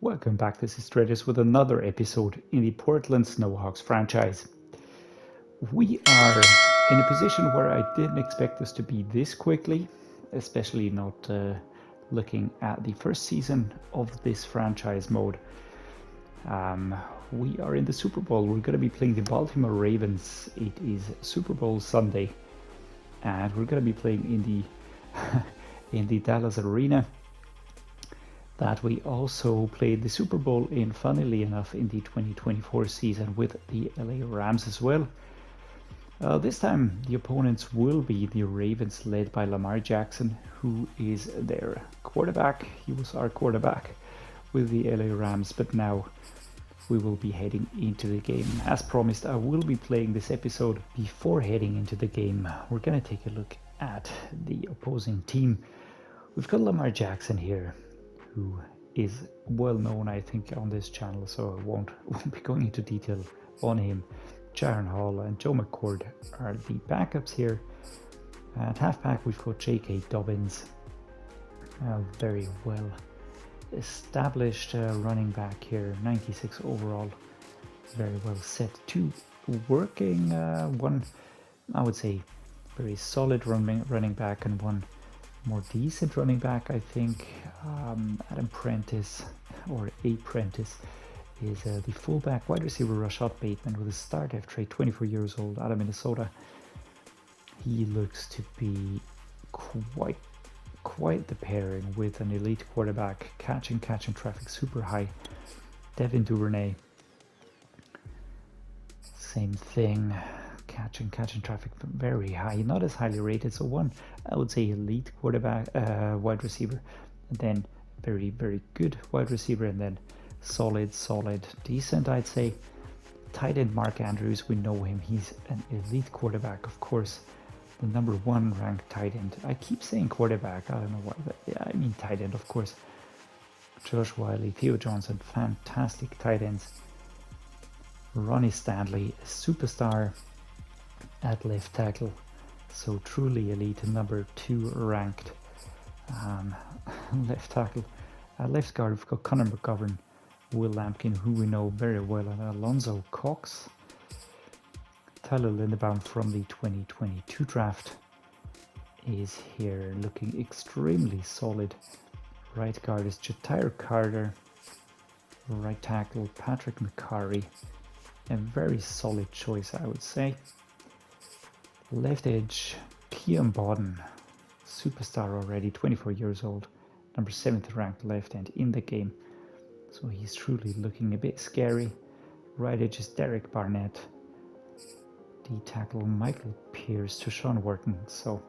Welcome back, this is Dreddeus with another episode in the Portland Snowhawks franchise. We are in a position where I didn't expect us to be this quickly, especially not looking at the first season of this franchise mode. We are in the Super Bowl. We're going to be playing the Baltimore Ravens. It is Super Bowl Sunday, and we're going to be playing in the in the Dallas Arena that we also played the Super Bowl in, funnily enough, in the 2024 season with the LA Rams as well. This time the opponents will be the Ravens, led by Lamar Jackson, who is their quarterback. He was our quarterback with the LA Rams, but now we will be heading into the game. As promised, I will be playing this episode before heading into the game. We're going to take a look at the opposing team. We've got Lamar Jackson here, who is well known, I think, on this channel, so I won't be going into detail on him. Jahan and Joe McCord are the backups here. At halfback, we've got J.K. Dobbins, very well established running back here, 96 overall, very well set. Two working, one, I would say, very solid running back, and one more decent running back, I think. Adam Prentice, or Apprentice, is the fullback. Wide receiver Rashad Bateman with a start after trade, 24 years old, out of Minnesota. He looks to be quite the pairing with an elite quarterback, catching traffic super high. Devin Duvernay, same thing. Catching traffic very high, not as highly rated. So one, I would say, elite quarterback, wide receiver, and then very good wide receiver, and then solid, decent, I'd say. Tight end Mark Andrews, we know him. He's an elite quarterback, of course. The number 1 ranked tight end. I keep saying quarterback, I don't know why, but yeah, I mean tight end, of course. Josh Wiley, Theo Johnson, fantastic tight ends. Ronnie Stanley, a superstar at left tackle, so truly elite, number 2 ranked left tackle. At left guard, we've got Connor McGovern, Will Lampkin, who we know very well, and Alonzo Cox. Tyler Lindebaum from the 2022 draft is here, looking extremely solid. Right guard is Jatire Carter. Right tackle Patrick McCarry, a very solid choice, I would say. Left edge, Keon Bodden, superstar already, 24 years old, number 7th ranked left end in the game. So he's truly looking a bit scary. Right edge is Derek Barnett. D tackle, Michael Pierce to Sean Wharton. So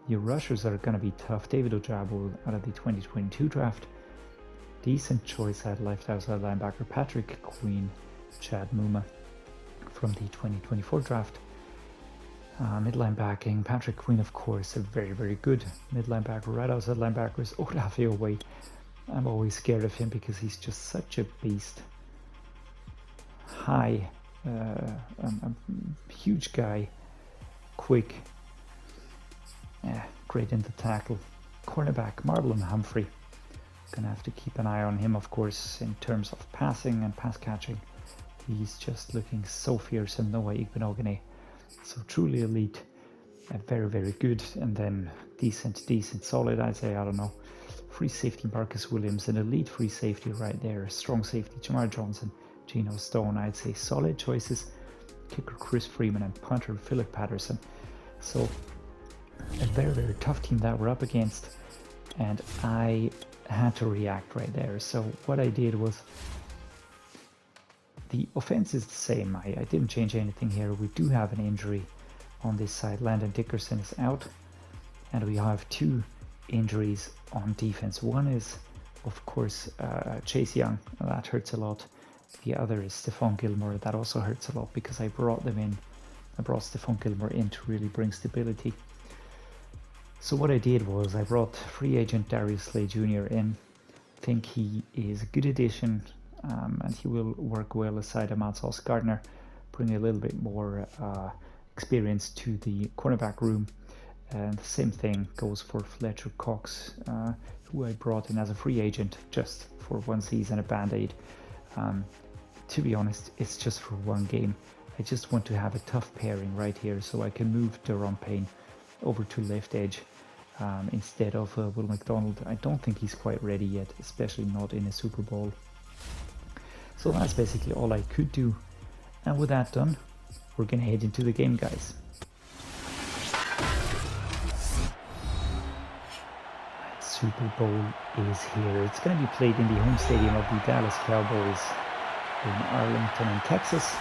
your rushers are going to be tough. David Ojabo out of the 2022 draft. Decent choice at left outside linebacker, Patrick Queen, Chad Muma from the 2024 draft. Mid-line backing, Patrick Queen, of course, a very good mid-line backer. Right outside linebacker is Olafio Wade. I'm always scared of him because he's just such a beast. High, huge guy, quick, great in the tackle. Cornerback, Marlon Humphrey. Gonna have to keep an eye on him, of course, in terms of passing and pass catching. He's just looking so fierce, and Noah Igbenogany. So truly elite, very good, and then decent, solid, I'd say. I don't know. Free safety Marcus Williams, an elite free safety right there. Strong safety Jamar Johnson, Geno Stone, I'd say solid choices. Kicker Chris Freeman and punter Philip Patterson. So a very tough team that we're up against, and I had to react right there. So what I did was, the offense is the same. I didn't change anything here. We do have an injury on this side. Landon Dickerson is out, and we have 2 injuries on defense. One is, of course, Chase Young. That hurts a lot. The other is Stephon Gilmore. That also hurts a lot because I brought Stephon Gilmore in to really bring stability. So what I did was I brought free agent Darius Slay Jr. in. I think he is a good addition. And he will work well aside Ahmad Gardner, bring a little bit more experience to the cornerback room. And the same thing goes for Fletcher Cox, who I brought in as a free agent just for 1 season, a band-aid. To be honest, it's just for 1 game. I just want to have a tough pairing right here so I can move Daron Payne over to left edge instead of Will McDonald. I don't think he's quite ready yet, especially not in a Super Bowl. So that's basically all I could do. And with that done, we're gonna head into the game, guys. Super Bowl is here. It's going to be played in the home stadium of the Dallas Cowboys in Arlington, in Texas.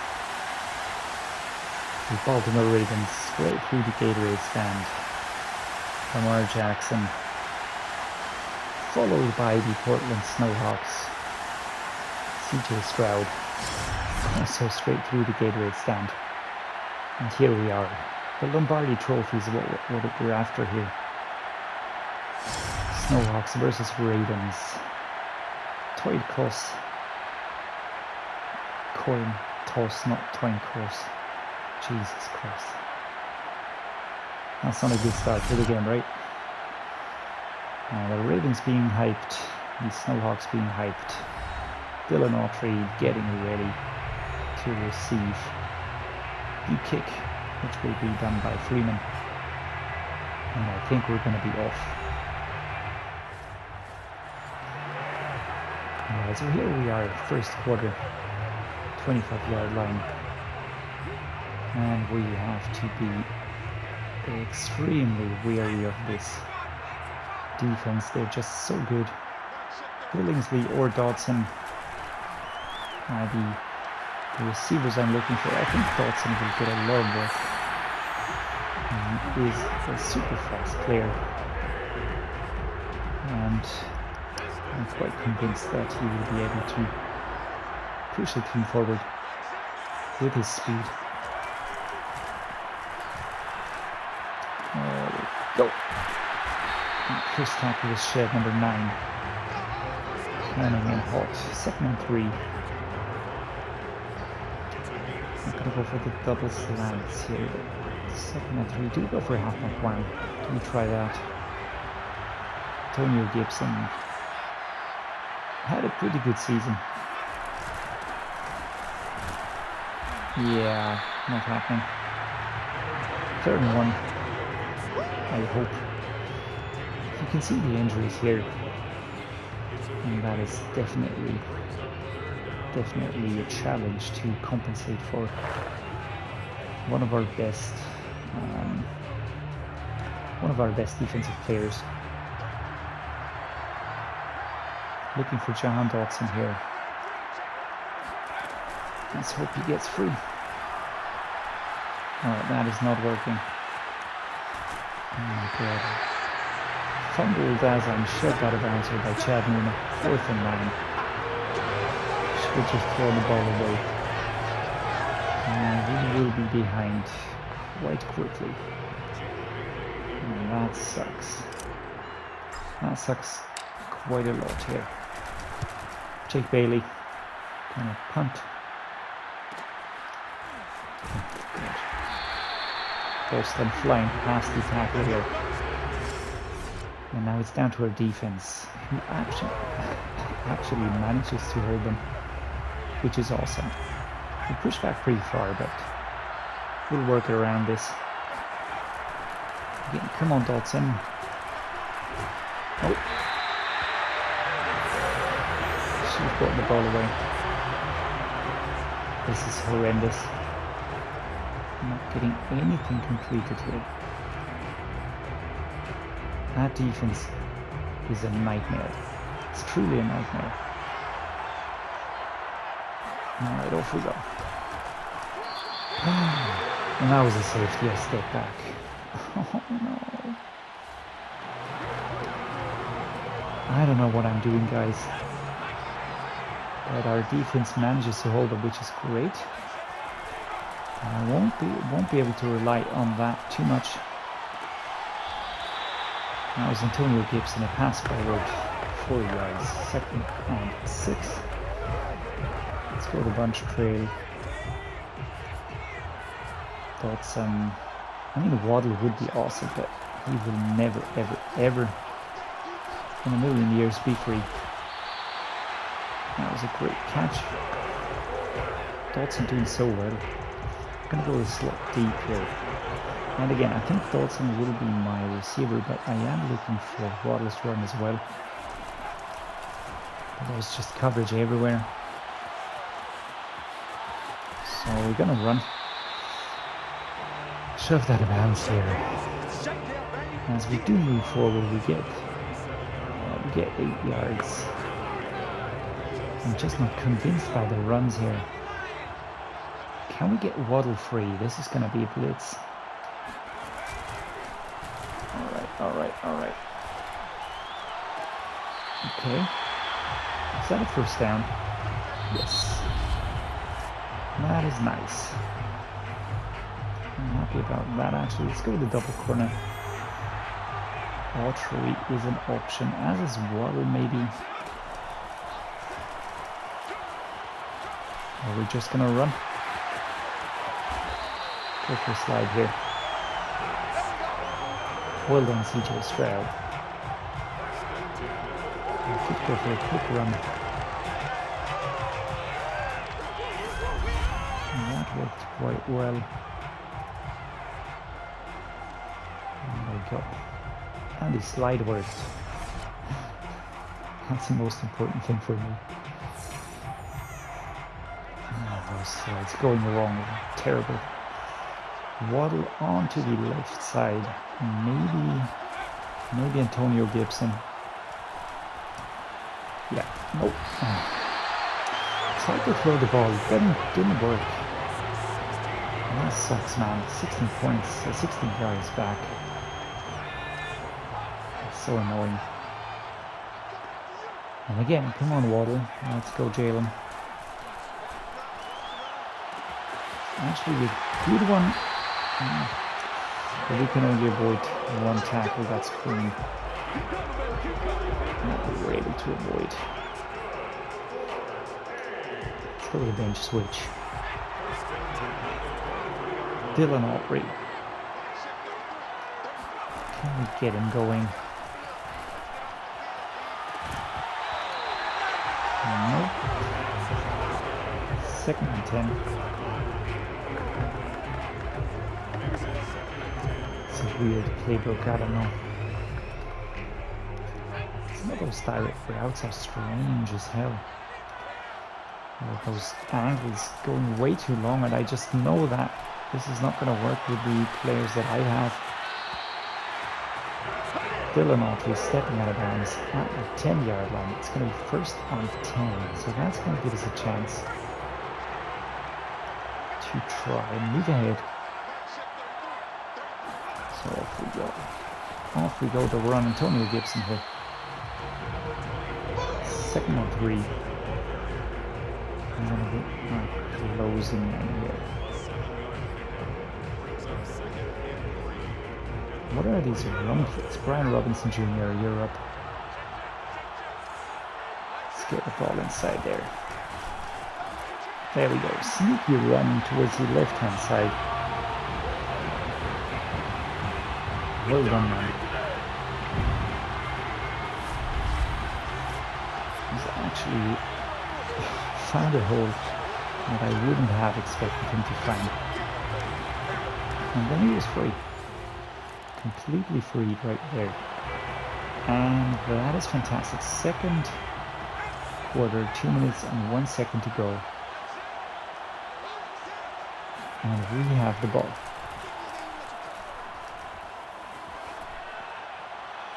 The Baltimore Ravens straight through the Gatorade stand. Lamar Jackson, followed by the Portland Snowhawks. CJ Stroud, also straight through the Gatorade stand. And here we are. The Lombardi Trophy is what we're after here. Snowhawks versus Ravens. Toy coin toss, not coin toss. Jesus Christ. That's not a good start to the game, right? The Ravens being hyped, the Snowhawks being hyped. Dylan Autry getting ready to receive the kick, which will be done by Freeman. And I think we're going to be off. Alright, so here we are, first quarter, 25-yard line. And we have to be extremely wary of this defense. They're just so good. Billingsley or Dotson, the receivers I'm looking for. I think Dotson will get a lot of work. He is a super fast player. And I'm quite convinced that he will be able to push the team forward with his speed. There we go. And first tackle is shed, number 9. Coming in hot. 2nd and 3. I'm gonna go for the double slants here. 2nd and 3. Do we go for a halfback one? Do we try that? Antonio Gibson had a pretty good season. Yeah, not happening. 3rd and 1. I hope. You can see the injuries here, and that is definitely a challenge to compensate for. One of our best defensive players. Looking for Jahan Dotson here. Let's hope he gets free. Oh, that is not working. Oh my god. Fumbled as I'm shoved out of bounds here by Jamin. 4th and 9. Should just throw the ball away. And we will be behind quite quickly. And that sucks. That sucks quite a lot here. Jake Bailey gonna punt. Boston flying past the tackle here. And now it's down to our defense, who actually manages to hold them, which is awesome. We push back pretty far, but we'll work around this. Again, come on, Dotson. Oh. She's brought the ball away. This is horrendous. Not getting anything completed here. That defense is a nightmare. It's truly a nightmare. Alright, off we go. And that was a safety. I stepped back. Oh no. I don't know what I'm doing, guys. But our defense manages to hold them, which is great. I won't be able to rely on that too much. That was Antonio Gibson, a pass forward, 4 yards, 2nd and 6. Let's go to bunch trail. Dotson. I mean, Waddle would be awesome, but He will never, ever, ever in a million years be free. That was a great catch. Dotson doing so well. I'm going to go a slot deep here. And again, I think Dotson will be my receiver, but I am looking for Waddle's run as well. There's just coverage everywhere. So we're going to run. Shove that out of bounds here. As we do move forward, we get 8 yards. I'm just not convinced by the runs here. Can we get Waddle free? This is going to be a blitz. Alright. Okay. Is that a first down? Yes. That is nice. I'm happy about that actually. Let's go to the double corner. All three is an option, as is Waddle maybe. Are we just gonna run? Go for a slide here. Well done, CJ Stroud. We could go for a quick run. And that worked quite well. There we go. And the slide worked. That's the most important thing for me. Those slides going wrong. Terrible. Waddle onto the left side. Maybe Antonio Gibson. Yeah, nope. Tried to throw the ball, didn't work. That sucks, man. 16 points, 16 yards back. It's so annoying. And again, come on, Waddle. Let's go, Jaylen. Actually, a good one. But we can only avoid one tackle. That's clean. That we were able to avoid. Let's go with the bench switch. Dylan Aubrey. Can we get him going? Nope. 2nd and 10. It's a weird playbook, I don't know. Some of those direct routes are strange as hell. Those angles going way too long, and I just know that this is not going to work with the players that I have. Dylan Aubrey stepping out of bounds at the 10-yard line. It's going to be 1st and 10, so that's going to give us a chance to try and move ahead. So off we go to run. Antonio Gibson here. 2nd and 3. I'm going to be closing in here. What are these run flicks? Brian Robinson Jr., you're up. Let's get the ball inside there. There we go. Sneaky run towards the left-hand side. Well done, man. He's actually found a hole that I wouldn't have expected him to find. And then he was free. Completely freed right there. And that is fantastic. 2nd quarter, 2 minutes and 1 second to go. And we have the ball.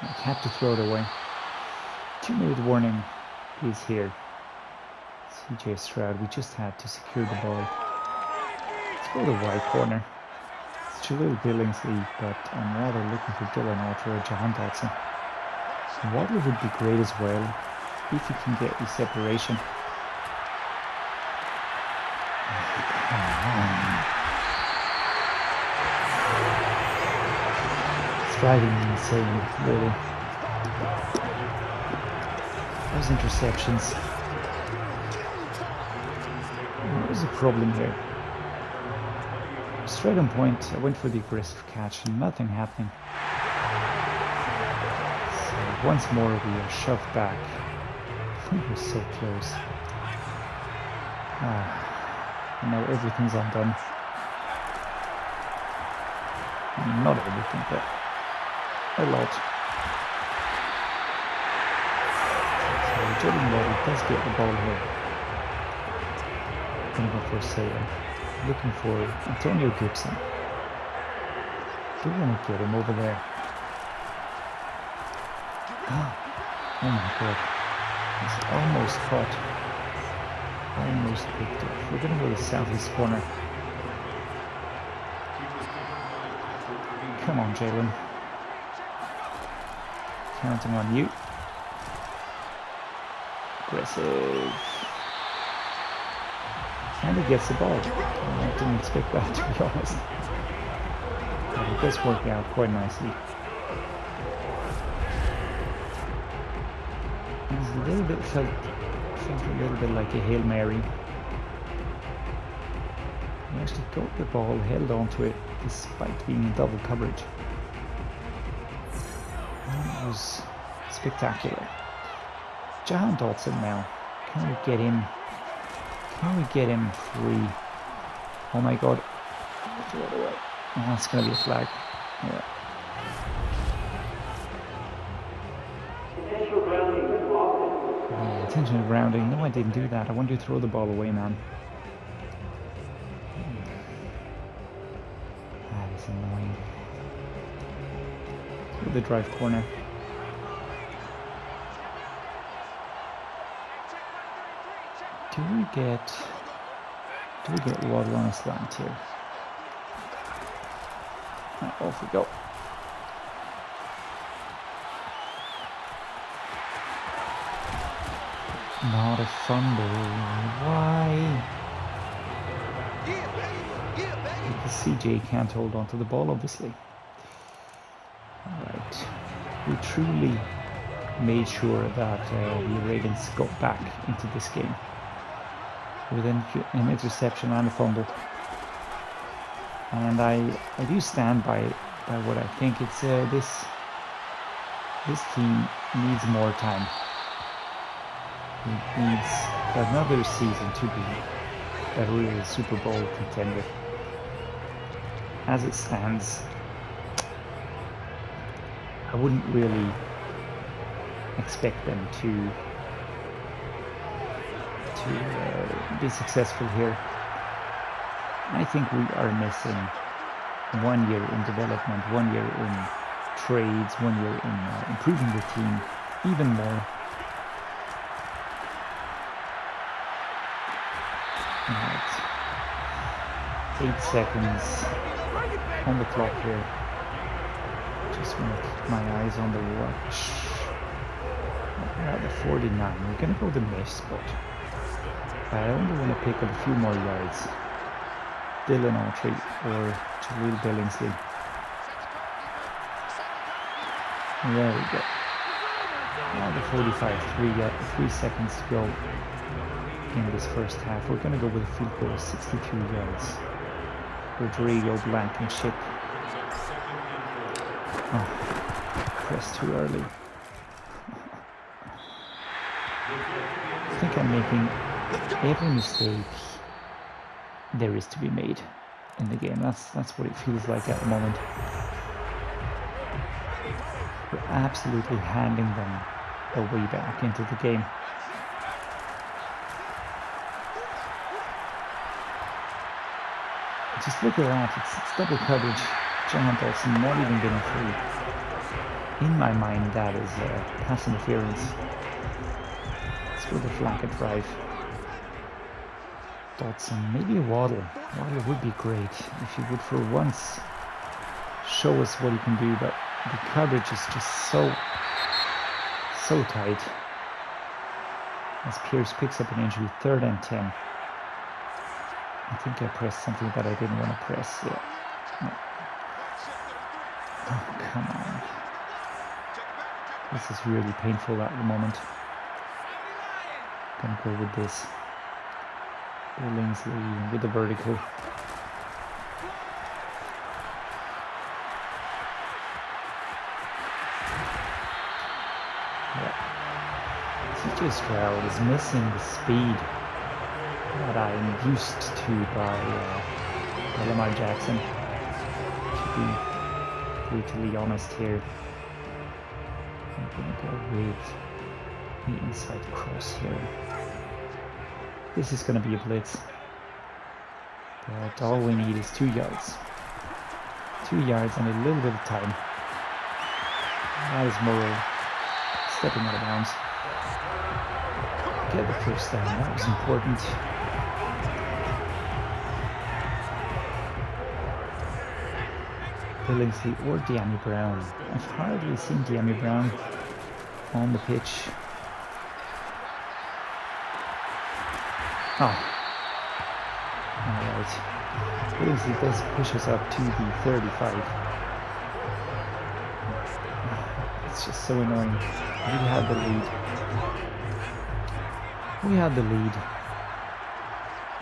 I had to throw it away. 2-minute warning is here. CJ Stroud, we just had to secure the ball. Let's go to the right corner. It's Jalil Billingsley, but I'm rather looking for Dylan Aubrey or Jahan Dotson. Waddle would be great as well, if he can get the separation. It's driving me insane, really. Those interceptions. What was the problem here? Straight on point, I went for the aggressive catch and nothing happening. once more we are shoved back. We were so close. And now everything's undone. Not everything, but a lot. So Jaylen Waddle does get the ball here. Gonna go for a save. Looking for Antonio Gibson. Do want to get him over there. Oh my god. He's almost caught. Almost picked up. We're gonna go to the southeast corner. Come on, Jaylen. Counting on you. Aggressive. And he gets the ball. I didn't expect that, to be honest. But it does work out quite nicely. It was a little bit felt a little bit like a Hail Mary. He actually got the ball, held on to it despite being in double coverage. And it was spectacular. Jahan Dotson now. Can we get him? Can we get him free? Oh my god. Throw it away. Oh, that's going to be a flag. Yeah. Yeah, intentional grounding. No, I didn't do that. I wanted you to throw the ball away, man. That is annoying. With the drive corner. Do we get Waddle on a slant here? Off we go. Not a fumble. Why? Because CJ can't hold on to the ball, obviously. Alright. We truly made sure that the Ravens got back into this game with an interception and a fumble. And I do stand by what I think. It's this team needs more time. It needs another season to be a real Super Bowl contender. As it stands, I wouldn't really expect them to be successful here. I think we are missing 1 year in development, 1 year in trades, 1 year in improving the team even more. Alright. 8 seconds on the clock here. Just want to keep my eyes on the watch. We're at the 49. We're going to go the mesh spot. I only want to pick up a few more yards. Dylan Autry or Jaleel Billingsley. There we go. Now the 45, 3 seconds to go in this first half. We're going to go with a field goal of 62 yards. Rodrigo Blankenship. Oh, pressed too early. I think I'm making every mistake there is to be made in the game. That's what it feels like at the moment. We're absolutely handing them a way back into the game. Just look at that, it's double coverage. Jahan Dotson not even getting free. In my mind, that is pass interference. It's with a flanker drive. Dotson, maybe a Waddle. Waddle would be great if he would for once show us what he can do, but the coverage is just so tight. As Pierce picks up an injury, 3rd and 10. I think I pressed something that I didn't want to press. Yeah. No. Oh, come on. This is really painful at the moment. Gonna go with this. Billingsley with the vertical. Stroud is missing the speed that I'm used to by Lamar Jackson, to be brutally honest here. I'm gonna go with the inside cross here. This is gonna be a blitz, but all we need is 2 yards. 2 yards and a little bit of time. That is Morrow stepping out of bounds. Get the first down, that was important. Billingsley or Dyami Brown. I've hardly seen Dyami Brown on the pitch. Oh. Alright. Billingsley does push us up to the 35. It's just so annoying. We had the lead. We had the lead.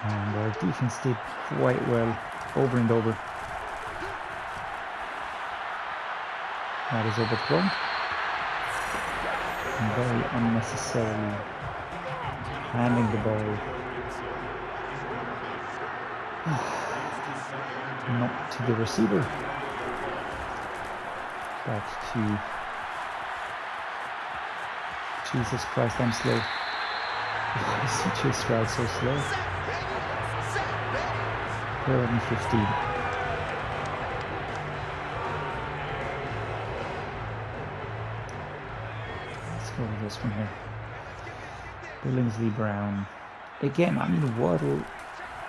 And our defense did quite well over and over. That is overthrown. And very unnecessarily handing the ball. Not to the receiver. Back to... Jesus Christ, I'm slow. Why is CJ Stroud so slow? 3rd and 15. Let's go with this one here. Billingsley Brown. Again, I mean, Waddle,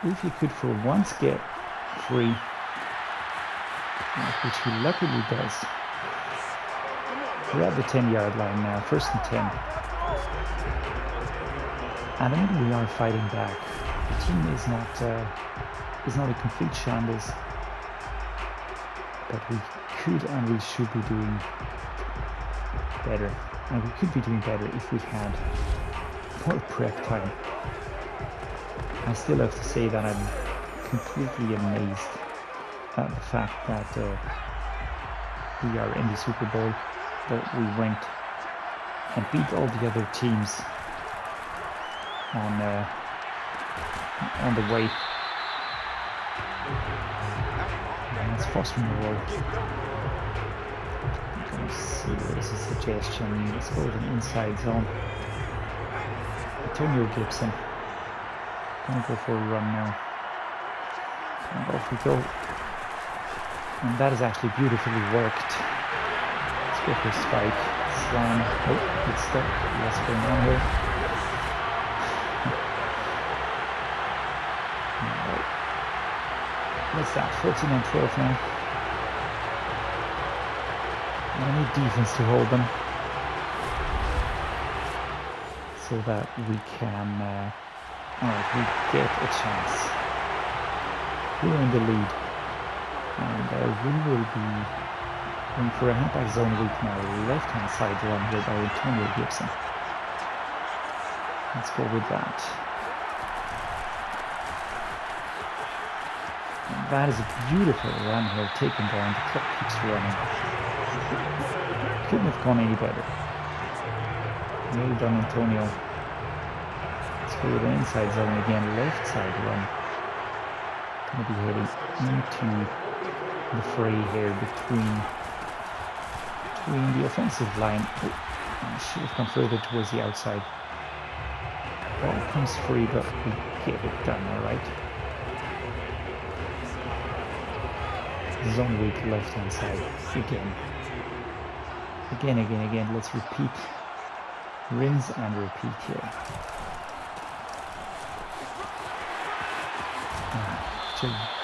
if you could for once get free, which he luckily does. We're at the 10-yard line now, 1st and 10. And I mean, we are fighting back. The team is not a complete shambles, but we could and we should be doing better. And we could be doing better if we had more prep time. I still have to say that I'm completely amazed at the fact that we are in the Super Bowl, that we went and beat all the other teams on the way. And let's pause from the roll. I'm gonna see, there's a suggestion. Let's go with an inside zone. Antonio Gibson. Gonna go for a run now. And off we go. And that is actually beautifully worked. Let's go for a spike. Slam. Oh, good step. What's going on here? Alright. What's that? 14 and 12 now. I need defense to hold them, so that we can alright, we get a chance. We're in the lead, and we will be going for a halfback zone week now. Left hand side run here by Antonio Gibson. Let's go with that. And that is a beautiful run here, taken down. The clock keeps running. Couldn't have gone any better. Well done, Antonio. Let's go with the inside zone again, left side run. Gonna be heading into the fray here between the offensive line. Oh, I should have gone further towards the outside. Ball comes free, but we get it done, alright. Zone weak, left hand side again. Again. Let's repeat. Rinse and repeat here.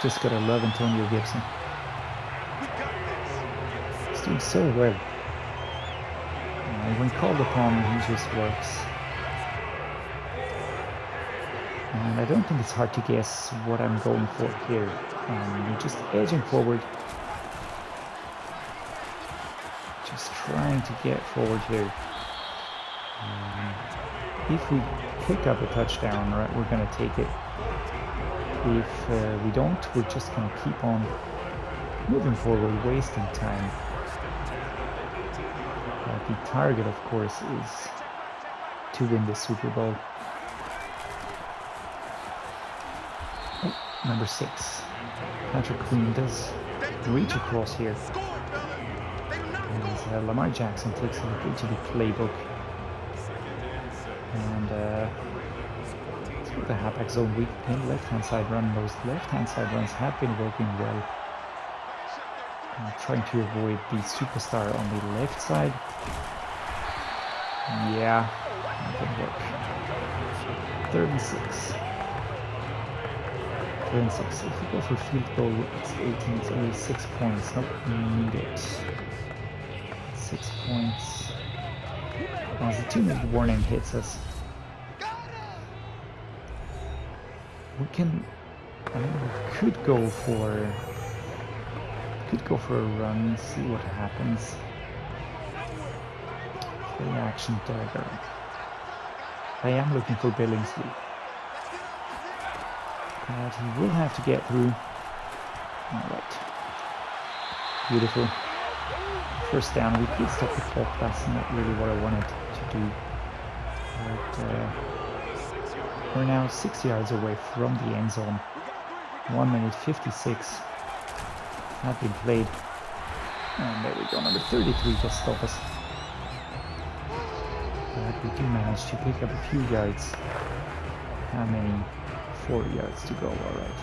Just gotta love Antonio Gibson. He's doing so well. When called upon, he just works. And I don't think it's hard to guess what I'm going for here. Just edging forward. Just trying to get forward here. If we pick up a touchdown, right, we're going to take it. If we don't, we're just going to keep on moving forward, wasting time. The target, of course, to win the Super Bowl. Oh, number 6. Patrick Queen does reach across here. As Lamar Jackson takes a look into the playbook. And let's go to the halfback zone. We can left-hand side run. Those left-hand side runs have been working well. I'm trying to avoid the superstar on the left side. Yeah, that didn't work. 3rd and 6. 3rd and 6. If we go for field goal, it's 18. It's only 6 points. Not needed. 6 points. As the 2-minute warning hits us, we can. I mean, we could go for a run. See what happens. Play action dagger. I am looking for Billingsley. But he will have to get through. Alright. Beautiful. First down. We did stop the clock. That's not really what I wanted to do. But we're now 6 yards away from the end zone. 1 minute 56 have been played. And there we go. Number 33 just stop us. But we do manage to pick up a few yards. How many? 4 yards to go. Alright.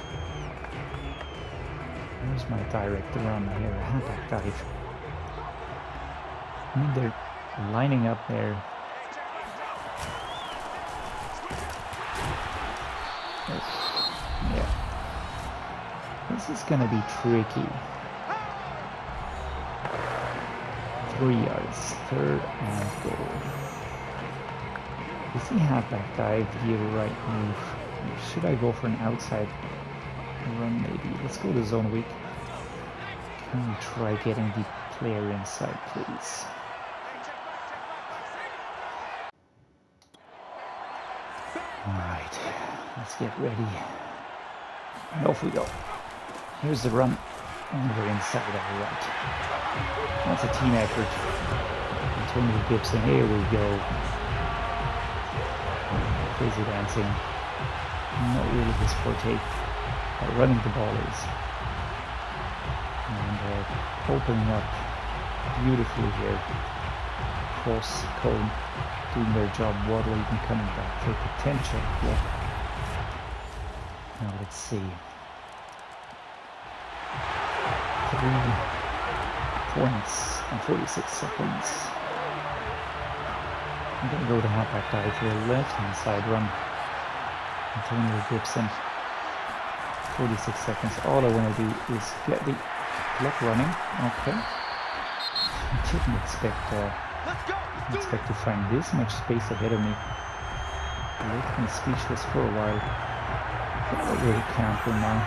Here's my direct run here. Halfback dive. I mean, they're lining up there. Yeah. This is gonna be tricky. 3 yards. 3rd and goal. Is he halfback dive the right move? Should I go for an outside run maybe? Let's go to zone weak. Can we try getting the player inside, please? Alright, let's get ready. And off we go. Here's the run. And we're inside, alright. That's a team effort. Antonio Gibson, here we go. Crazy dancing. Not really his forte. But running the ball is. And opening up beautifully here. Cross cone doing their job. Waddle even coming back for potential block. Now let's see. 3 points and 46 seconds. I'm going to go to halfback dive for a left-hand side run. Antonio Gibson. 46 seconds. All I want to do is get the clock running. Okay. I didn't expect to find this much space ahead of me. It left me speechless for a while. But I'll really counter now.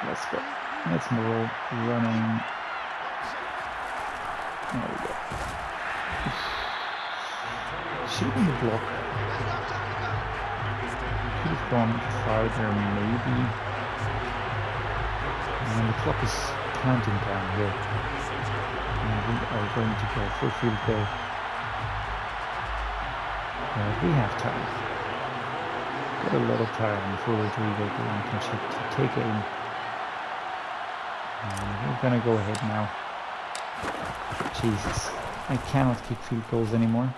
Let's go. Let's roll. Running. There we go. Shooting the block. Could have gone farther, maybe. And the clock is counting down here. And we are going to go for field goal. We have time. Got a lot of time for Rodrigo Blankenship to take aim. And we're gonna go ahead now. Jesus, I cannot kick field goals anymore.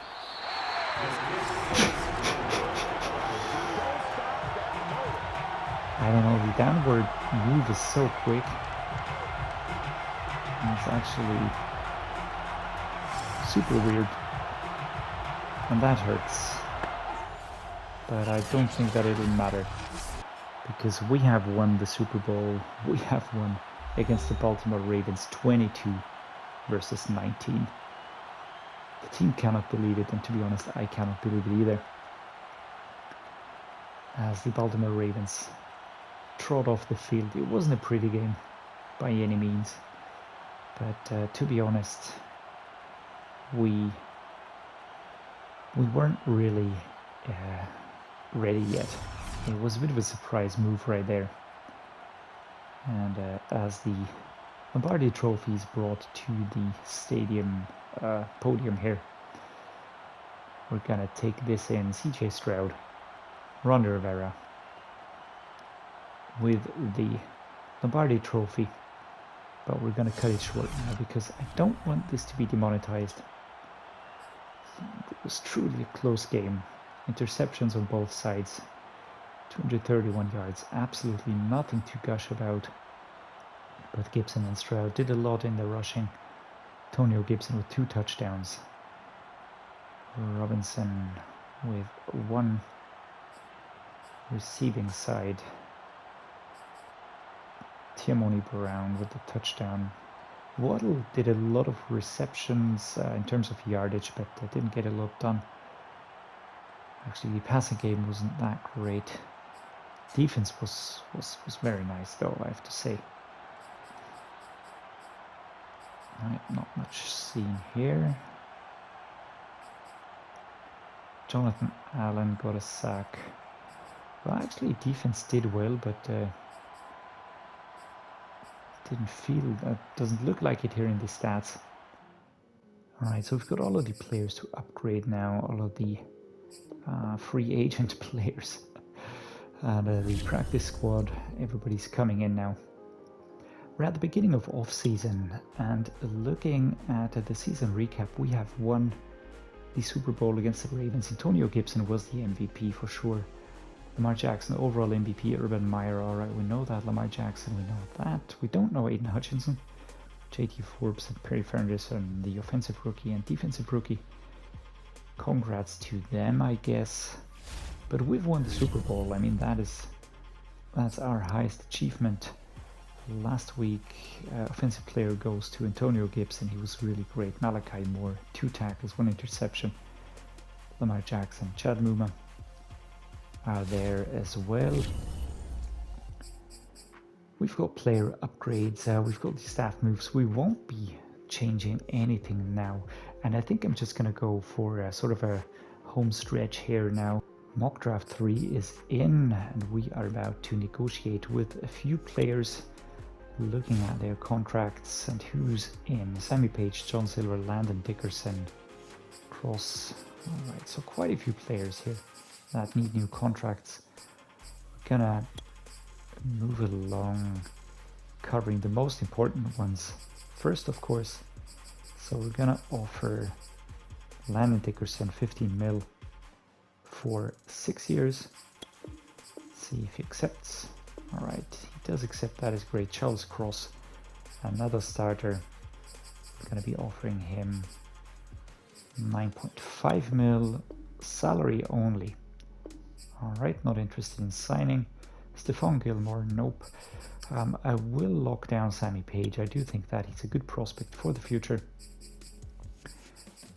I don't know, the downward move is so quick. And it's actually super weird. And that hurts. But I don't think that it'll matter. Because we have won the Super Bowl. We have won against the Baltimore Ravens 22 versus 19. The team cannot believe it, and to be honest, I cannot believe it either. As the Baltimore Ravens trot off the field. It wasn't a pretty game by any means. But to be honest, we weren't really ready yet. It was a bit of a surprise move right there. And as the Lombardi Trophy is brought to the stadium podium here. We're gonna take this in. CJ Stroud, Ron Rivera, with the Lombardi Trophy. But we're gonna cut it short now because I don't want this to be demonetized. It was truly a close game. Interceptions on both sides. 231 yards. Absolutely nothing to gush about. But Gibson and Stroud did a lot in the rushing. Antonio Gibson with 2 touchdowns. Robinson with 1 receiving side. Tiamoni Brown with the touchdown. Waddle did a lot of receptions in terms of yardage, but didn't get a lot done. Actually, the passing game wasn't that great. Defense was very nice, though, I have to say. Right, not much seen here. Jonathan Allen got a sack. Well, actually, defense did well, but doesn't look like it here in the stats. Alright, so we've got all of the players to upgrade now, all of the free agent players. And the practice squad, everybody's coming in now. We're at the beginning of off-season, and looking at the season recap, we have won the Super Bowl against the Ravens. Antonio Gibson was the MVP for sure. Lamar Jackson, overall MVP. Urban Meyer, alright, we know that. Lamar Jackson, we know that. We don't know Aiden Hutchinson. JT Forbes and Perry Ferguson, the offensive rookie and defensive rookie. Congrats to them, I guess. But we've won the Super Bowl. I mean, that's our highest achievement. Last week, offensive player goes to Antonio Gibson. He was really great. Malachi Moore, 2 tackles, 1 interception. Lamar Jackson, Chad Muma are there as well. We've got player upgrades. We've got the staff moves. We won't be changing anything now. And I think I'm just going to go for sort of a home stretch here now. Mock Draft 3 is in, and we are about to negotiate with a few players, looking at their contracts and who's in. Sammy Page, John Silver, Landon, Dickerson, Cross. Alright, so quite a few players here that need new contracts. We're gonna move along, covering the most important ones first, of course. So we're gonna offer Landon Dickerson 15 mil for 6 years. See if he accepts. Alright, he does accept. That is great. Charles Cross, another starter. We're going to be offering him 9.5 mil, salary only. Alright, not interested in signing. Stephon Gilmore, nope. I will lock down Sammy Page. I do think that he's a good prospect for the future.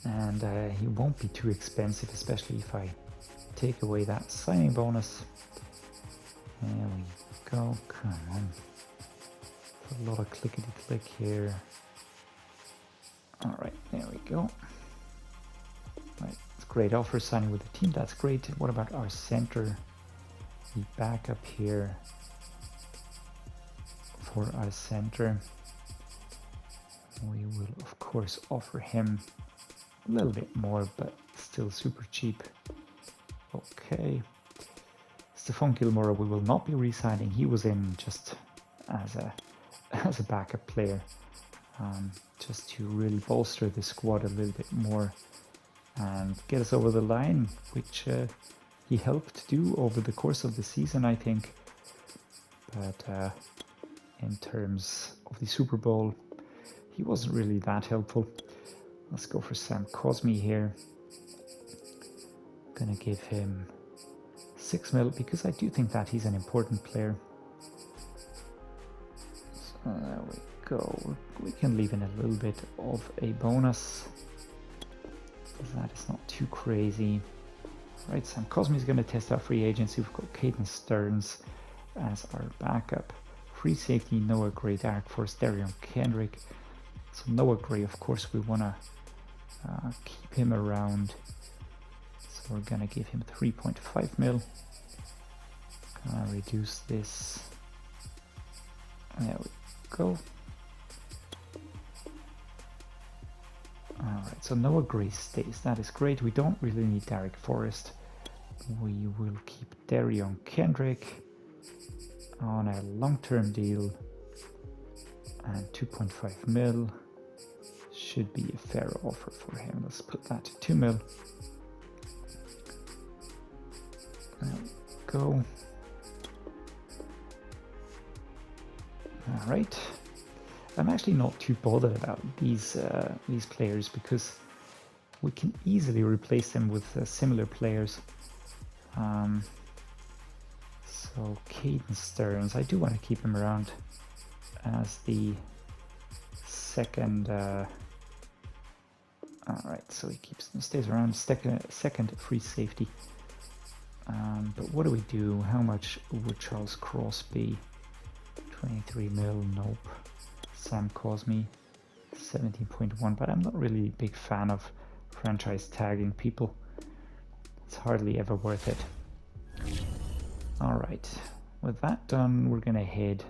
And he won't be too expensive, especially if I take away that signing bonus. There we go, come on. A lot of clickety-click here. Alright, there we go. Right, it's a great offer, signing with the team, that's great. What about our center? The backup here for our center. We will, of course, offer him a little bit more, but still super cheap. Okay. Stephon Gilmore, we will not be re-signing. He was in just as a backup player, just to really bolster the squad a little bit more and get us over the line, which he helped do over the course of the season, I think. But in terms of the Super Bowl, he wasn't really that helpful. Let's go for Sam Cosmi here. Gonna give him 6 mil because I do think that he's an important player. So there we go. We can leave in a little bit of a bonus. That is not too crazy. Right, Sam Cosmi is going to test our free agency. We've got Caden Stearns as our backup. Free safety, Noah Gray, Dark Force, Darion Kendrick. So Noah Gray, of course, we want to keep him around. So we're going to give him 3.5 mil. Gonna reduce this. There we go. Alright, so Noah Gray stays. That is great. We don't really need Derek Forrest. We will keep Darion Kendrick on a long-term deal. And 2.5 mil should be a fair offer for him. Let's put that to 2 mil. There we go. Alright. I'm actually not too bothered about these players because we can easily replace them with similar players. So Caden Stearns, I do want to keep him around as the second. Alright, so he stays around second free safety. But what do we do? How much would Charles Cross be? 23 mil, nope. Sam Cosme, 17.1, but I'm not really a big fan of franchise tagging people. It's hardly ever worth it. Alright, with that done, we're gonna head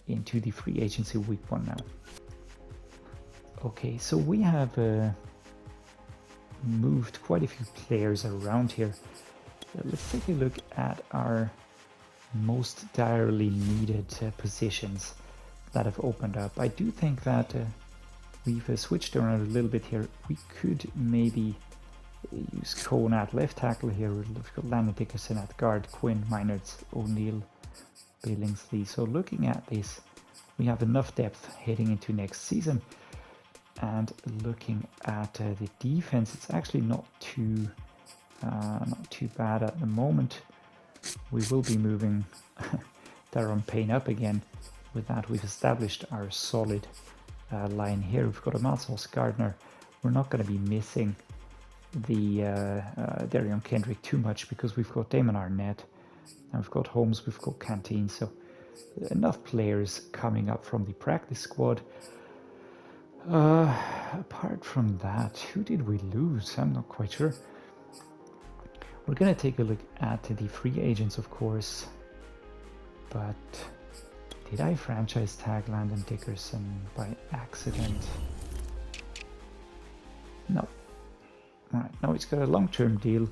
into the free agency week 1 now. Okay, so we have moved quite a few players around here. Let's take a look at our most direly needed positions that have opened up. I do think that we've switched around a little bit here. We could maybe use Cone at left tackle here. We've got Landon, Dickerson at guard, Quinn, Minards, O'Neill, Billingsley. So looking at this, we have enough depth heading into next season. And looking at the defense, it's actually not too bad at the moment. We will be moving Daron Payne up again. With that, we've established our solid line here. We've got Ahmad, Gardner. We're not going to be missing the Darion Kendrick too much because we've got Damon Arnett, and we've got Holmes, we've got Canteen. So enough players coming up from the practice squad. Apart from that, who did we lose? I'm not quite sure. We're going to take a look at the free agents, of course, but did I franchise tag Landon Dickerson by accident? No. Alright, now it's got a long-term deal.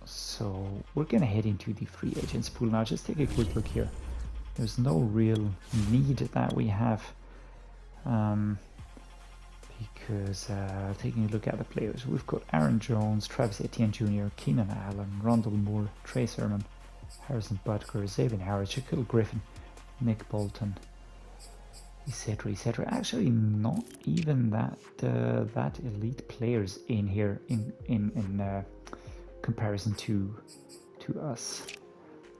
So we're going to head into the free agents pool now. Just take a quick look here. There's no real need that we have. Because taking a look at the players, we've got Aaron Jones, Travis Etienne Jr., Keenan Allen, Rondell Moore, Trey Sermon, Harrison Butker, Xavier Howard, Shaquille Griffin, Nick Bolton, etc. Actually, not even that elite players in here in comparison to us.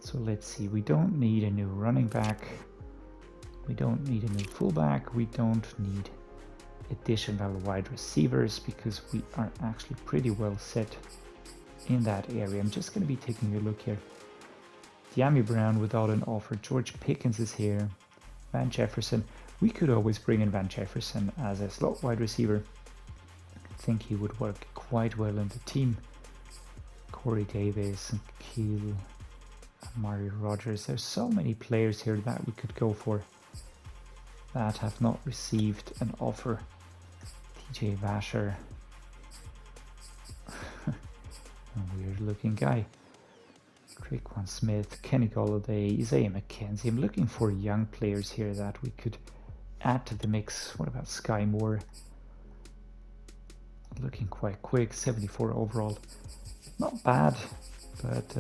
So let's see. We don't need a new running back. We don't need a new fullback. We don't need additional wide receivers because we are actually pretty well set in that area. I'm just going to be taking a look here. Dyami Brown without an offer. George Pickens is here. Van Jefferson. We could always bring in Van Jefferson as a slot wide receiver. I think he would work quite well in the team. Corey Davis and Keel, Amari Rogers. There's so many players here that we could go for that have not received an offer. TJ Vasher. A weird looking guy. Traquan Smith, Kenny Golladay, Isaiah McKenzie. I'm looking for young players here that we could add to the mix. What about Sky Moore? Looking quite quick, 74 overall. Not bad, but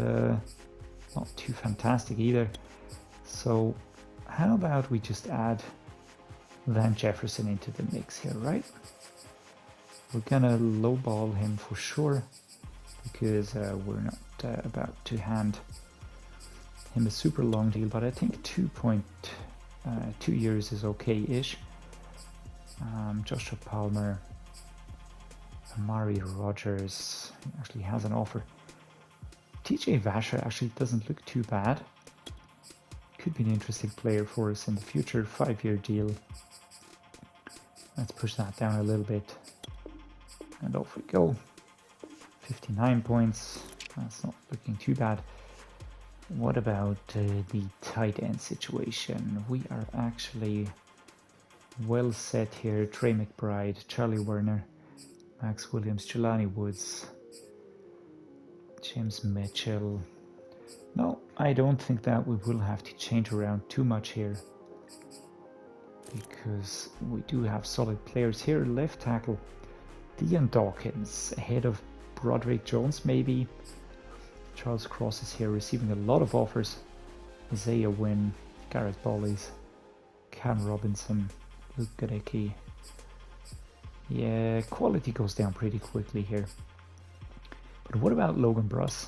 not too fantastic either. So how about we just add Van Jefferson into the mix here, right? We're gonna lowball him for sure because we're not about to hand him a super long deal, but I think 2 years is okay-ish. Joshua Palmer, Amari Rogers actually has an offer. TJ Vasher actually doesn't look too bad. Could be an interesting player for us in the future. 5-year deal. Let's push that down a little bit. And off we go. 59 points. That's not looking too bad. What about the tight end situation? We are actually well set here. Trey McBride, Charlie Werner, Max Williams, Jelani Woods, James Mitchell. No, I don't think that we will have to change around too much here, because we do have solid players here. Left tackle, Dion Dawkins, ahead of Broderick Jones maybe. Charles Cross is here receiving a lot of offers. Isaiah Wynn, Garrett Bollies, Cam Robinson, Luke Gadecki. Yeah, quality goes down pretty quickly here. But what about Logan Bruss?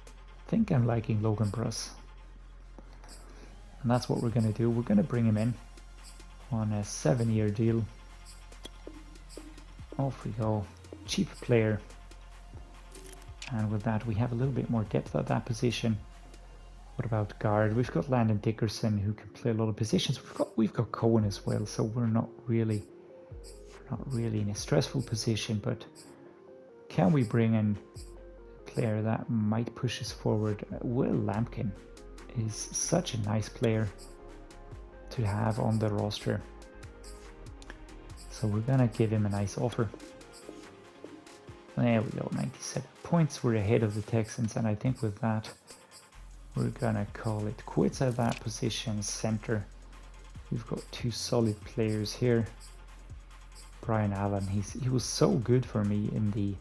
I think I'm liking Logan Bruss. And that's what we're going to do. We're going to bring him in on a 7-year deal. Off we go. Cheap player. And with that, we have a little bit more depth at that position. What about guard? We've got Landon Dickerson, who can play a lot of positions. We've got Cohen as well, so we're not really in a stressful position. But can we bring in a player that might push us forward? Will Lampkin is such a nice player to have on the roster, so we're gonna give him a nice offer. There we go, 97 points. We're ahead of the Texans, and I think with that, we're gonna call it quits at that position. Center, we've got two solid players here. Brian Allen, he was so good for me in the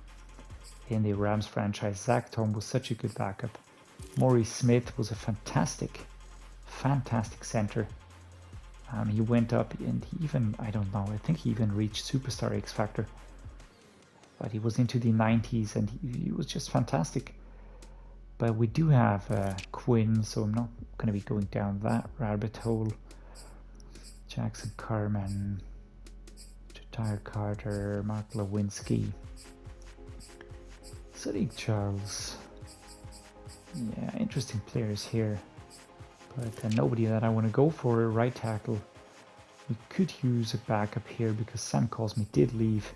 Rams franchise. Zach Tom was such a good backup. Maurice Smith was a fantastic center. He went up, and he even, I don't know, I think he even reached Superstar X Factor. But he was into the 90s, and he was just fantastic. But we do have Quinn, so I'm not going to be going down that rabbit hole. Jackson Carmen, Jatire Carter, Mark Lewinsky, Sadiq Charles. Yeah, interesting players here. But nobody that I want to go for. Right tackle, we could use a backup here because Sam Cosme did leave.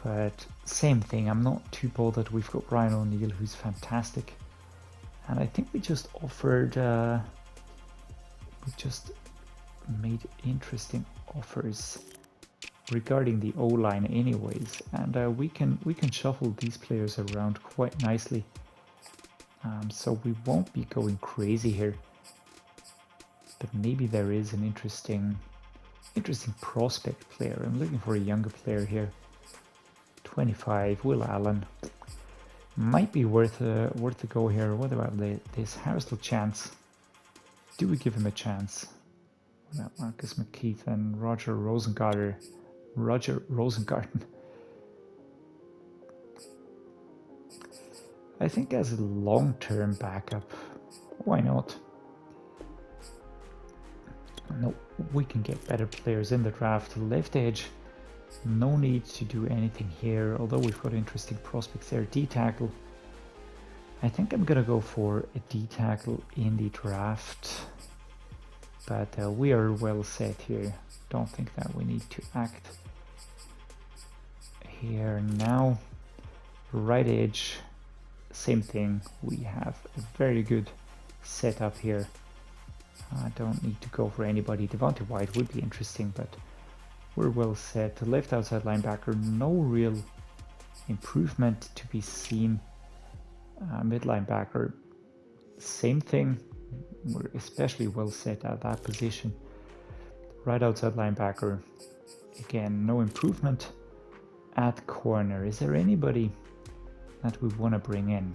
But same thing, I'm not too bothered. We've got Ryan O'Neal, who's fantastic. And I think we just offered, we just made interesting offers regarding the O-line anyways. And we can shuffle these players around quite nicely. So we won't be going crazy here. But maybe there is an interesting prospect player. I'm looking for a younger player here. 25, Will Allen. Might be worth a go here. What about this Harrisville Chance? Do we give him a chance? What about Marcus McKeith and Roger Rosengarten? I think as a long-term backup, why not? No, we can get better players in the draft. Left edge, no need to do anything here, although we've got interesting prospects there. D-tackle, I think I'm gonna go for a D-tackle in the draft, but we are well set here. Don't think that we need to act here now. Right edge, same thing. We have a very good setup here. I don't need to go for anybody. Devontae White would be interesting, but we're well set. The left outside linebacker, no real improvement to be seen. Mid linebacker, same thing. We're especially well set at that position. Right outside linebacker, again, no improvement. At corner, is there anybody that we want to bring in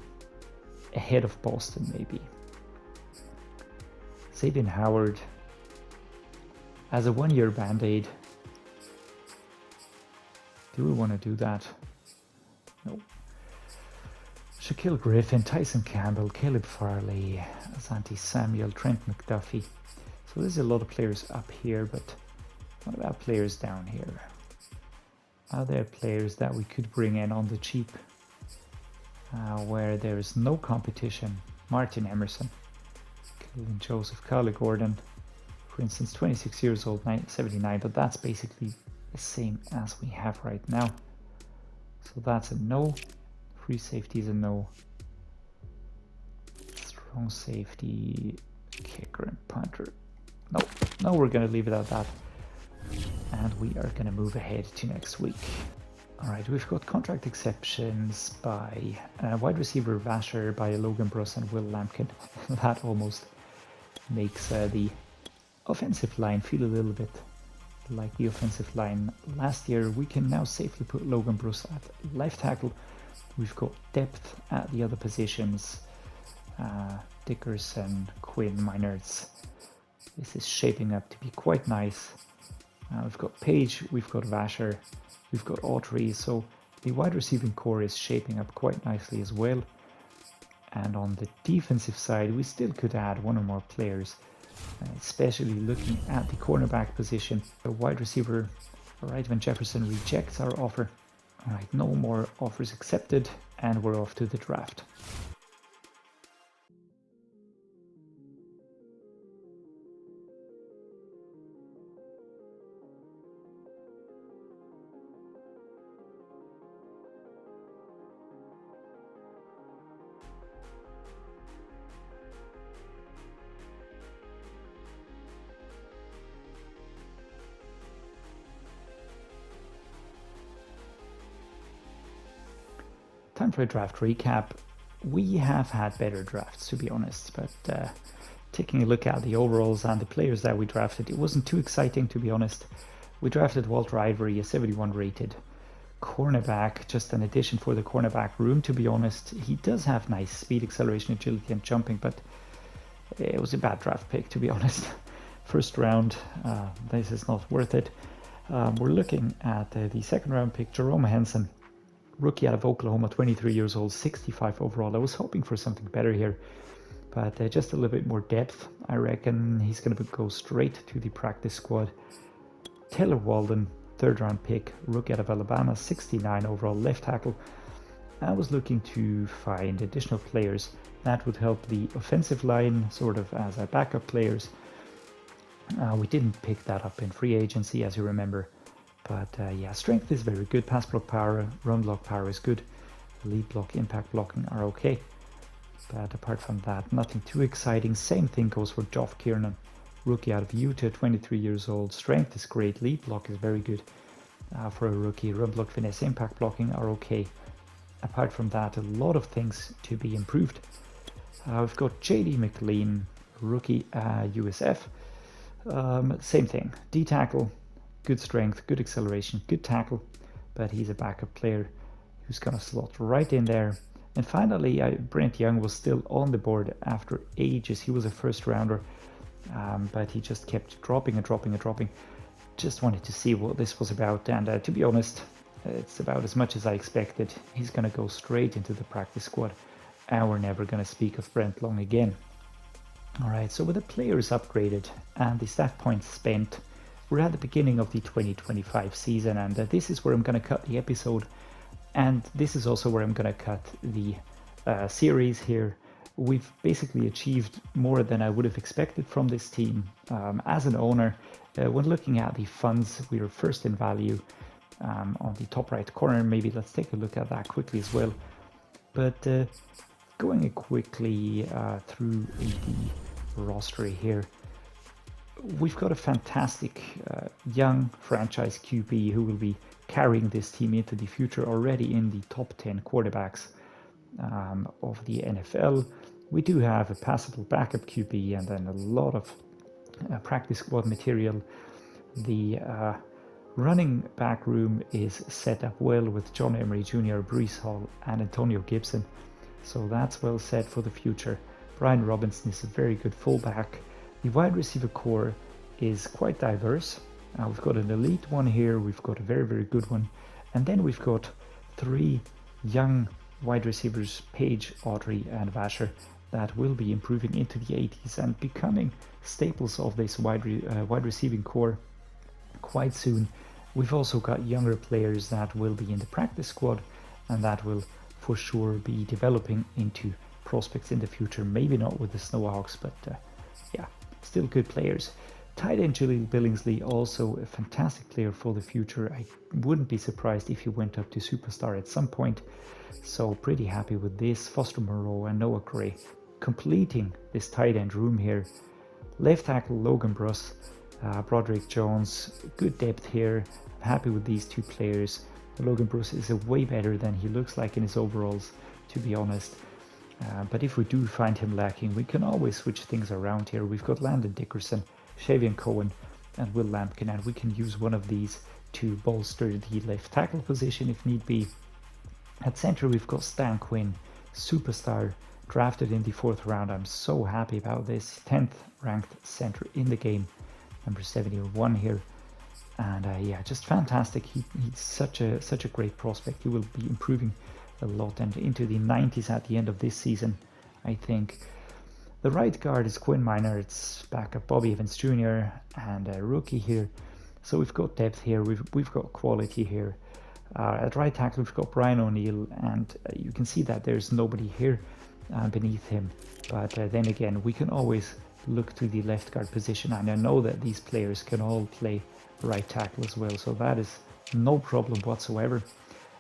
ahead of Boston maybe? Xavier Howard as a 1-year band-aid. Do we want to do that? No. Shaquille Griffin, Tyson Campbell, Caleb Farley, Asante Samuel, Trent McDuffie. So there's a lot of players up here, but what about players down here? Are there players that we could bring in on the cheap where there is no competition? Martin Emerson, Kevin Joseph, Kyle Gordon, for instance, 26 years old, 79, but that's basically the same as we have right now. So that's a no. Free safety is a no. Strong safety, kicker and punter. No, we're gonna leave it at that. and we are going to move ahead to next week. All right, we've got contract exceptions by wide receiver Vasher, by Logan Bruss and Will Lampkin. That almost makes the offensive line feel a little bit like the offensive line last year. We can now safely put Logan Bruss at left tackle. We've got depth at the other positions. Dickerson, Quinn, Minerts. This is shaping up to be quite nice. We've got Page, we've got Vasher, we've got Autry, so the wide receiving core is shaping up quite nicely as well. And on the defensive side, we still could add one or more players, especially looking at the cornerback position. The wide receiver, right, when Jefferson rejects our offer. All right, no more offers accepted, and we're off to the draft. Time for a draft recap. We have had better drafts, to be honest, but taking a look at the overalls and the players that we drafted, it wasn't too exciting, to be honest. We drafted Walter Ivory, a 71 rated cornerback, just an addition for the cornerback room, to be honest. He does have nice speed, acceleration, agility, and jumping, but it was a bad draft pick, to be honest. First round, this is not worth it. We're looking at the second round pick, Jerome Henson, rookie out of Oklahoma, 23 years old, 65 overall. I was hoping for something better here, but just a little bit more depth. I reckon he's going to go straight to the practice squad. Taylor Walden, third round pick, rookie out of Alabama, 69 overall, left tackle. I was looking to find additional players that would help the offensive line, sort of as a backup players. We didn't pick that up in free agency, as you remember. But yeah, strength is very good, pass block power, run block power is good, lead block, impact blocking are okay. But apart from that, nothing too exciting. Same thing goes for Geoff Kiernan, rookie out of Utah, 23 years old. Strength is great, lead block is very good for a rookie. Run block, finesse, impact blocking are okay. Apart from that, a lot of things to be improved. We've got JD McLean, rookie USF. Same thing, D tackle. Good strength, good acceleration, good tackle, but he's a backup player who's going to slot right in there. And finally, Brent Young was still on the board after ages. He was a first rounder, but he just kept dropping and dropping and dropping. Just wanted to see what this was about, and to be honest, it's about as much as I expected. He's going to go straight into the practice squad, and we're never going to speak of Brent Long again. All right, so with the players upgraded and the stat points spent, we're at the beginning of the 2025 season, and this is where I'm going to cut the episode, and this is also where I'm going to cut the series here. We've basically achieved more than I would have expected from this team. As an owner, when looking at the funds, we are first in value on the top right corner. Maybe let's take a look at that quickly as well. But going quickly through the roster here, we've got a fantastic young franchise QB who will be carrying this team into the future, already in the top 10 quarterbacks of the NFL. We do have a passable backup QB and then a lot of practice squad material. The running back room is set up well with John Emery Jr., Breece Hall, and Antonio Gibson. So that's well set for the future. Brian Robinson is a very good fullback. The wide receiver core is quite diverse. We've got an elite one here, we've got a very, very good one, and then we've got three young wide receivers, Page, Autry, and Vasher, that will be improving into the 80s and becoming staples of this wide receiving core quite soon. We've also got younger players that will be in the practice squad, and that will for sure be developing into prospects in the future. Maybe not with the Snowhawks, but yeah, still good players. Tight end Julian Billingsley, also a fantastic player for the future. I wouldn't be surprised if he went up to superstar at some point. So pretty happy with this. Foster Moreau and Noah Gray completing this tight end room here. Left tackle Logan Bruss, Broderick Jones, good depth here. I'm happy with these two players. Logan Bruce is way better than he looks like in his overalls, to be honest. But if we do find him lacking, we can always switch things around here. We've got Landon, Dickerson, Shavian Cohen, and Will Lampkin, and we can use one of these to bolster the left tackle position if need be. At center, we've got Stan Quinn, superstar, drafted in the 4th round. I'm so happy about this. 10th ranked center in the game, number 71 here. And yeah, just fantastic. He's such a great prospect. He will be improving a lot and into the 90s at the end of this season, I think. The right guard is Quinn Minor. It's backup Bobby Evans Jr. and a rookie here. So we've got depth here. We've got quality here. At right tackle, we've got Brian O'Neill, and you can see that there's nobody here beneath him. But then again, we can always look to the left guard position, and I know that these players can all play right tackle as well, so that is no problem whatsoever.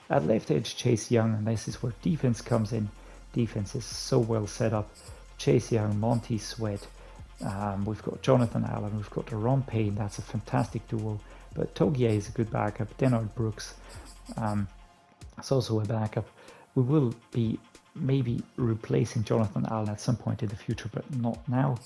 At left edge, Chase Young, and this is where defense comes in. Defense is so well set up. Chase Young, Monty Sweat, we've got Jonathan Allen, we've got Daron Payne. That's a fantastic duo. But Togier is a good backup. Denard Brooks is also a backup. We will be maybe replacing Jonathan Allen at some point in the future, but not now.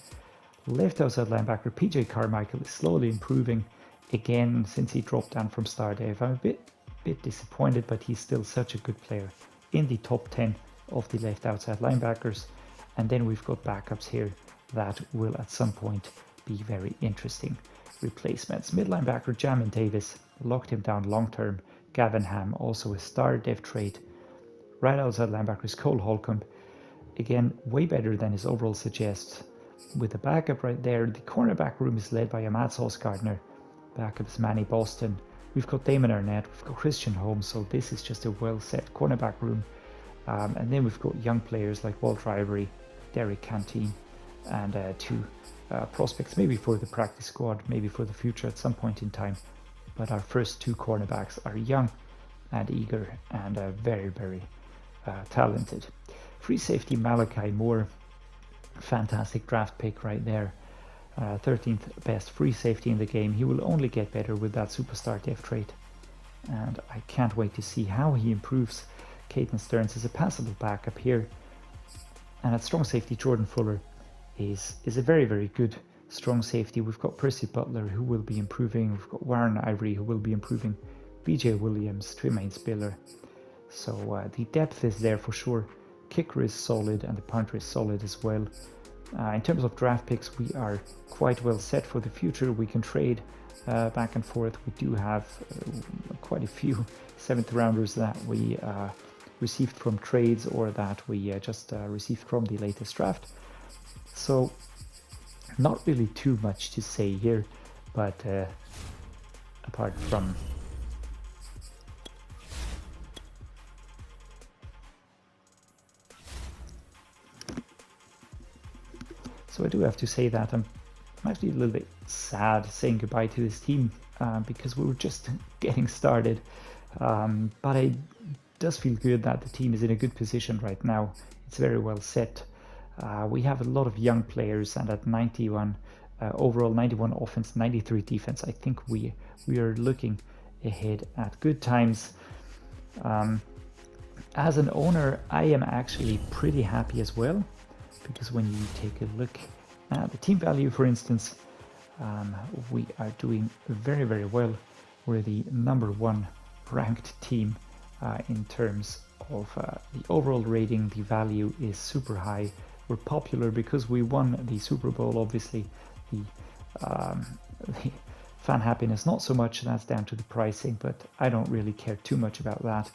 Left outside linebacker PJ Carmichael is slowly improving again since he dropped down from Star Dave. I'm a bit disappointed, but he's still such a good player, in the top 10 of the left outside linebackers. And then we've got backups here that will at some point be very interesting replacements. Mid linebacker Jamin Davis, locked him down long term. Gavin Ham, also a star depth trait. Right outside linebacker is Cole Holcomb, again way better than his overall suggests. With the backup right there, the cornerback room is led by Ahmad Gardner. Backup is Manny Boston. We've got Damon Arnett, we've got Christian Holmes, so this is just a well set cornerback room. And then we've got young players like Walter Ivory, Derek Canteen, and two prospects, maybe for the practice squad, maybe for the future at some point in time. But our first two cornerbacks are young and eager and very, very talented. Free safety Malachi Moore, fantastic draft pick right there. 13th best free safety in the game. He will only get better with that superstar depth trait, and I can't wait to see how he improves. Caden Stearns is a passable backup here, and at strong safety Jordan Fuller is a very, very good strong safety. We've got Percy Butler, who will be improving. We've got Warren Ivory, who will be improving. BJ Williams, Tremaine Spiller. So the depth is there for sure. Kicker is solid and the punter is solid as well. In terms of draft picks, we are quite well set for the future. We can trade back and forth. We do have quite a few 7th rounders that we received from trades or that we just received from the latest draft. So not really too much to say here, but apart from so I do have to say that I'm actually a little bit sad saying goodbye to this team because we were just getting started, but it does feel good that the team is in a good position right now. It's very well set. We have a lot of young players, and at 91 overall, 91 offense, 93 defense, I think we are looking ahead at good times. As an owner, I am actually pretty happy as well, because when you take a look at the team value, for instance, we are doing very, very well. We're the number 1 ranked team in terms of the overall rating. The value is super high. We're popular because we won the Super Bowl. Obviously, the fan happiness, not so much. That's down to the pricing, but I don't really care too much about that.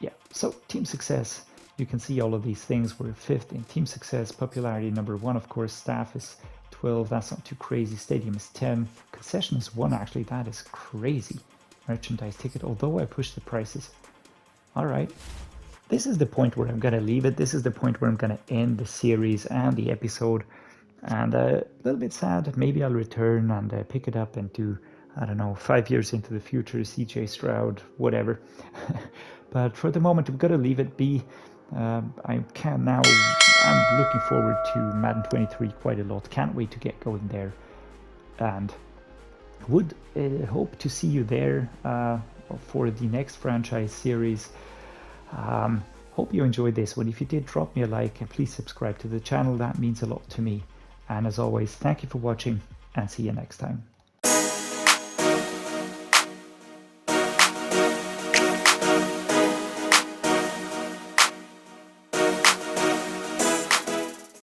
Yeah, so team success. You can see all of these things. We're 5th in team success. Popularity number 1, of course. Staff is 12. That's not too crazy. Stadium is 10. Concession is 1. Actually, that is crazy. Merchandise ticket, although I pushed the prices. All right. This is the point where I'm going to leave it. This is the point where I'm going to end the series and the episode. And a little bit sad. Maybe I'll return and pick it up and do, I don't know, 5 years into the future, CJ Stroud, whatever. But for the moment, I'm going to leave it be. I can now I'm looking forward to Madden 23 quite a lot. Can't wait to get going there, and would hope to see you there for the next franchise series. Hope you enjoyed this one. If you did, drop me a like and please subscribe to the channel. That means a lot to me. And as always, thank you for watching and see you next time.